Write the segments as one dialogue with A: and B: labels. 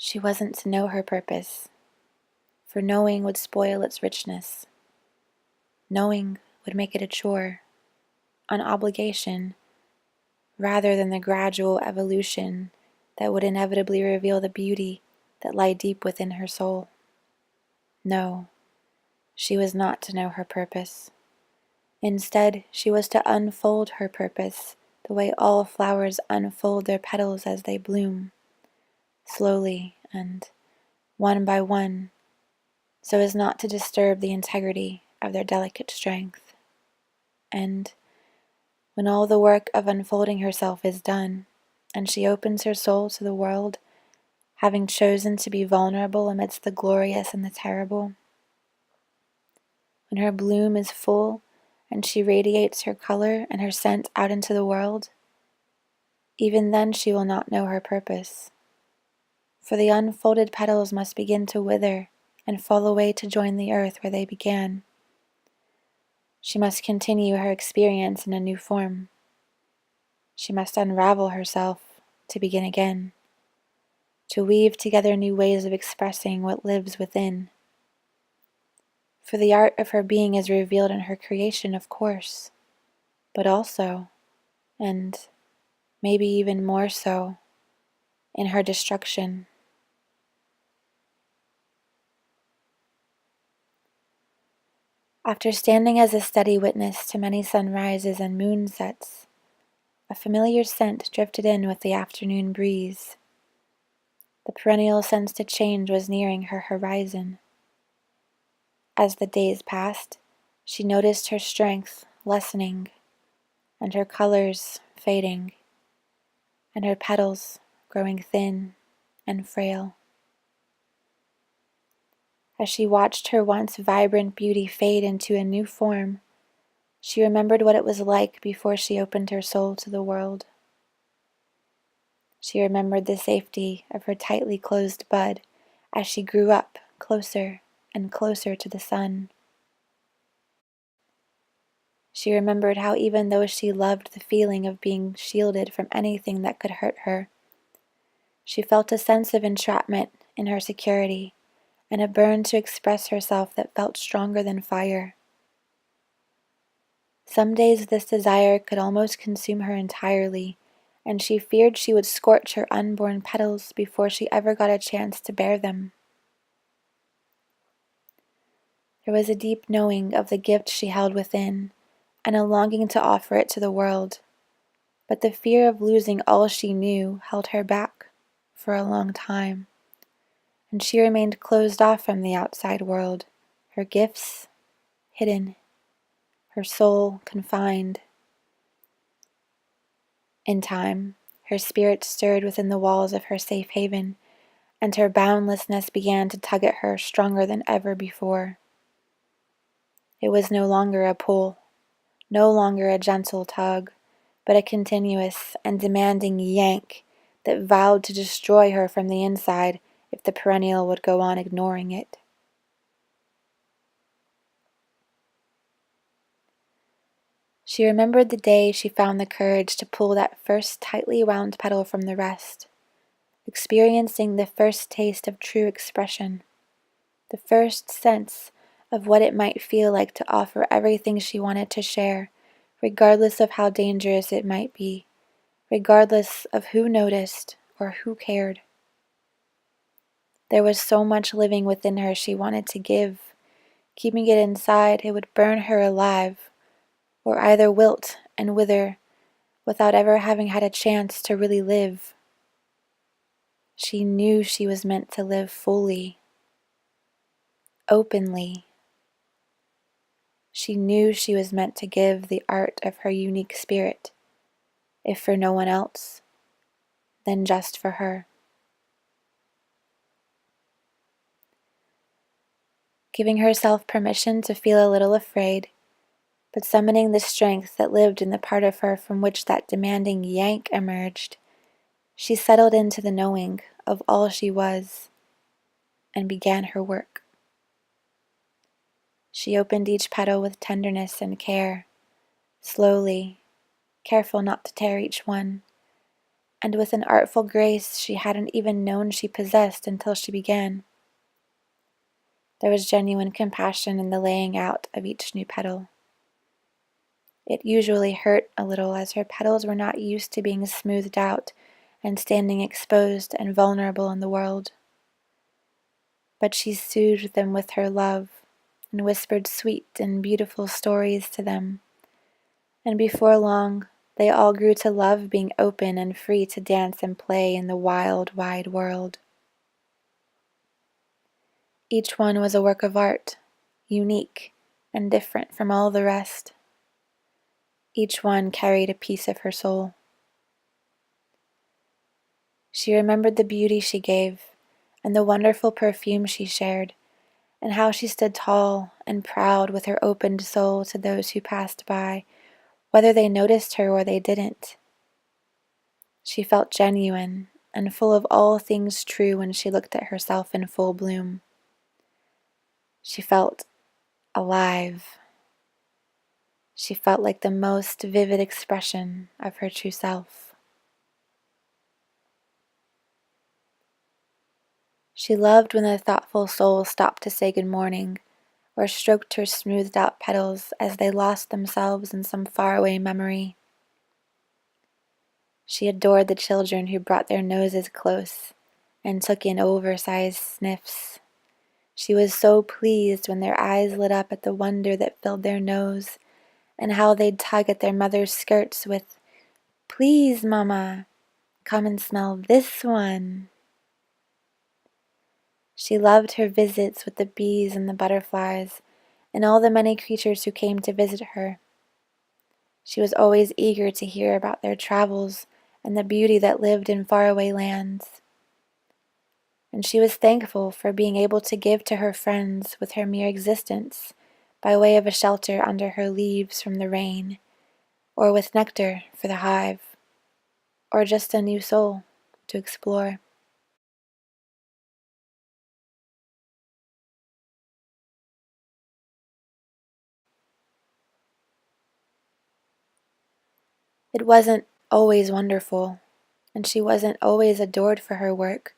A: She wasn't to know her purpose, for knowing would spoil its richness. Knowing would make it a chore, an obligation, rather than the gradual evolution that would inevitably reveal the beauty that lay deep within her soul. No, she was not to know her purpose. Instead, she was to unfold her purpose the way all flowers unfold their petals as they bloom, slowly and one by one, so as not to disturb the integrity of their delicate strength. And when all the work of unfolding herself is done, and she opens her soul to the world, having chosen to be vulnerable amidst the glorious and the terrible, when her bloom is full and she radiates her color and her scent out into the world, even then she will not know her purpose. For the unfolded petals must begin to wither and fall away to join the earth where they began. She must continue her experience in a new form. She must unravel herself to begin again, to weave together new ways of expressing what lives within. For the art of her being is revealed in her creation, of course, but also, and maybe even more so, in her destruction. After standing as a steady witness to many sunrises and moonsets, a familiar scent drifted in with the afternoon breeze. The perennial sensed a change was nearing her horizon. As the days passed, she noticed her strength lessening, and her colors fading, and her petals growing thin and frail. As she watched her once vibrant beauty fade into a new form, she remembered what it was like before she opened her soul to the world. She remembered the safety of her tightly closed bud as she grew up closer and closer to the sun. She remembered how even though she loved the feeling of being shielded from anything that could hurt her, she felt a sense of entrapment in her security and a burn to express herself that felt stronger than fire. Some days this desire could almost consume her entirely, and she feared she would scorch her unborn petals before she ever got a chance to bear them. There was a deep knowing of the gift she held within, and a longing to offer it to the world, but the fear of losing all she knew held her back for a long time, and she remained closed off from the outside world, her gifts hidden, her soul confined. In time, her spirit stirred within the walls of her safe haven, and her boundlessness began to tug at her stronger than ever before. It was no longer a pull, no longer a gentle tug, but a continuous and demanding yank that vowed to destroy her from the inside if the perennial would go on ignoring it. She remembered the day she found the courage to pull that first tightly wound petal from the rest, experiencing the first taste of true expression, the first sense of what it might feel like to offer everything she wanted to share, regardless of how dangerous it might be, regardless of who noticed or who cared. There was so much living within her she wanted to give. Keeping it inside, it would burn her alive, or either wilt and wither without ever having had a chance to really live. She knew she was meant to live fully, openly. She knew she was meant to give the art of her unique spirit, if for no one else, then just for her. Giving herself permission to feel a little afraid, but summoning the strength that lived in the part of her from which that demanding yank emerged, she settled into the knowing of all she was and began her work. She opened each petal with tenderness and care, slowly, careful not to tear each one, and with an artful grace she hadn't even known she possessed until she began. There was genuine compassion in the laying out of each new petal. It usually hurt a little, as her petals were not used to being smoothed out and standing exposed and vulnerable in the world. But she soothed them with her love and whispered sweet and beautiful stories to them, and before long they all grew to love being open and free to dance and play in the wild, wide world. Each one was a work of art, unique and different from all the rest. Each one carried a piece of her soul. She remembered the beauty she gave, and the wonderful perfume she shared, and how she stood tall and proud with her opened soul to those who passed by, whether they noticed her or they didn't. She felt genuine and full of all things true when she looked at herself in full bloom. She felt alive. She felt like the most vivid expression of her true self. She loved when the thoughtful soul stopped to say good morning, or stroked her smoothed out petals as they lost themselves in some faraway memory. She adored the children who brought their noses close and took in oversized sniffs. She was so pleased when their eyes lit up at the wonder that filled their nose, and how they'd tug at their mother's skirts with, "Please, Mama, come and smell this one." She loved her visits with the bees and the butterflies, and all the many creatures who came to visit her. She was always eager to hear about their travels and the beauty that lived in faraway lands. And she was thankful for being able to give to her friends with her mere existence, by way of a shelter under her leaves from the rain, or with nectar for the hive, or just a new soul to explore. It wasn't always wonderful, and she wasn't always adored for her work,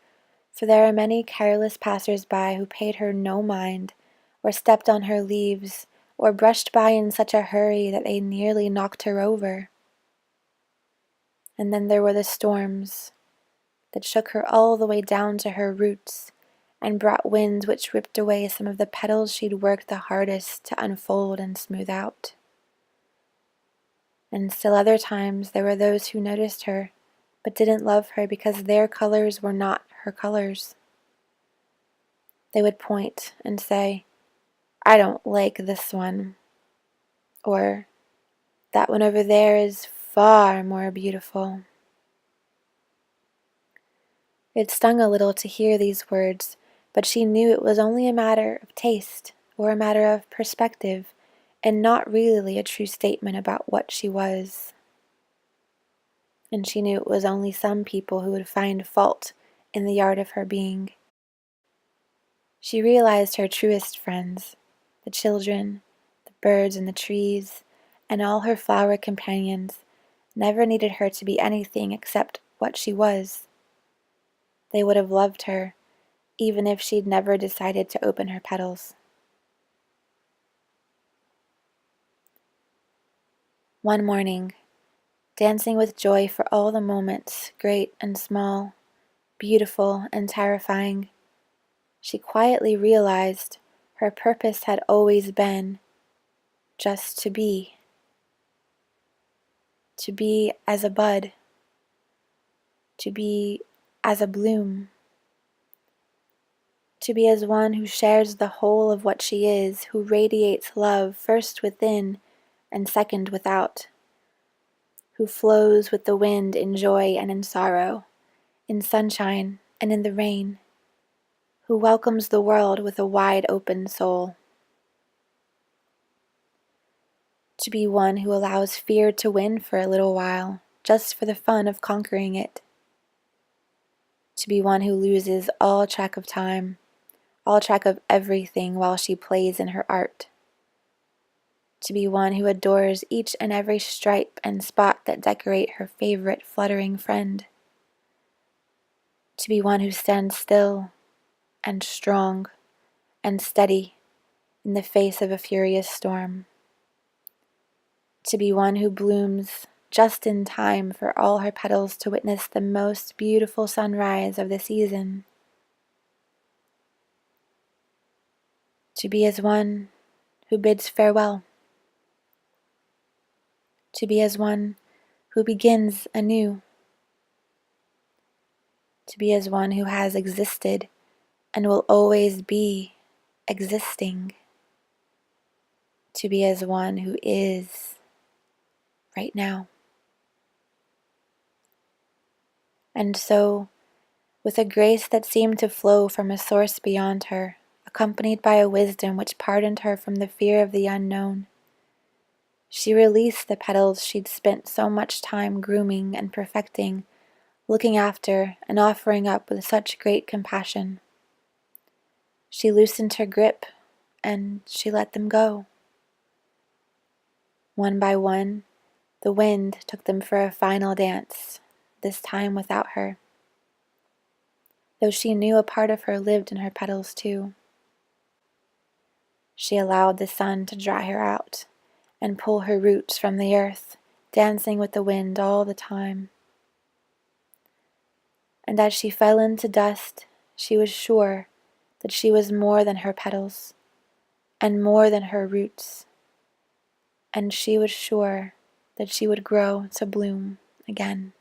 A: for there are many careless passers-by who paid her no mind, or stepped on her leaves, or brushed by in such a hurry that they nearly knocked her over. And then there were the storms that shook her all the way down to her roots, and brought winds which ripped away some of the petals she'd worked the hardest to unfold and smooth out. And still other times there were those who noticed her, but didn't love her because their colors were not her colors. They would point and say, "I don't like this one," or "that one over there is far more beautiful." It stung a little to hear these words, but she knew it was only a matter of taste, or a matter of perspective, and not really a true statement about what she was. And she knew it was only some people who would find fault in the art of her being. She realized her truest friends, the children, the birds and the trees, and all her flower companions, never needed her to be anything except what she was. They would have loved her, even if she'd never decided to open her petals. One morning, dancing with joy for all the moments, great and small, beautiful and terrifying, she quietly realized her purpose had always been just to be. To be as a bud, to be as a bloom, to be as one who shares the whole of what she is, who radiates love first within and second without, who flows with the wind in joy and in sorrow, in sunshine and in the rain, who welcomes the world with a wide open soul. To be one who allows fear to win for a little while, just for the fun of conquering it. To be one who loses all track of time, all track of everything while she plays in her art. To be one who adores each and every stripe and spot that decorate her favorite fluttering friend. to be one who stands still and strong and steady in the face of a furious storm, to be one who blooms just in time for all her petals to witness the most beautiful sunrise of the season, to be as one who bids farewell, to be as one who begins anew, to be as one who has existed and will always be existing, to be as one who is right now. And so, with a grace that seemed to flow from a source beyond her, accompanied by a wisdom which pardoned her from the fear of the unknown, she released the petals she'd spent so much time grooming and perfecting, looking after and offering up with such great compassion. She loosened her grip and she let them go. One by one, the wind took them for a final dance, this time without her, though she knew a part of her lived in her petals too. She allowed the sun to dry her out and pull her roots from the earth, dancing with the wind all the time. And as she fell into dust, she was sure that she was more than her petals and more than her roots, and she was sure that she would grow to bloom again.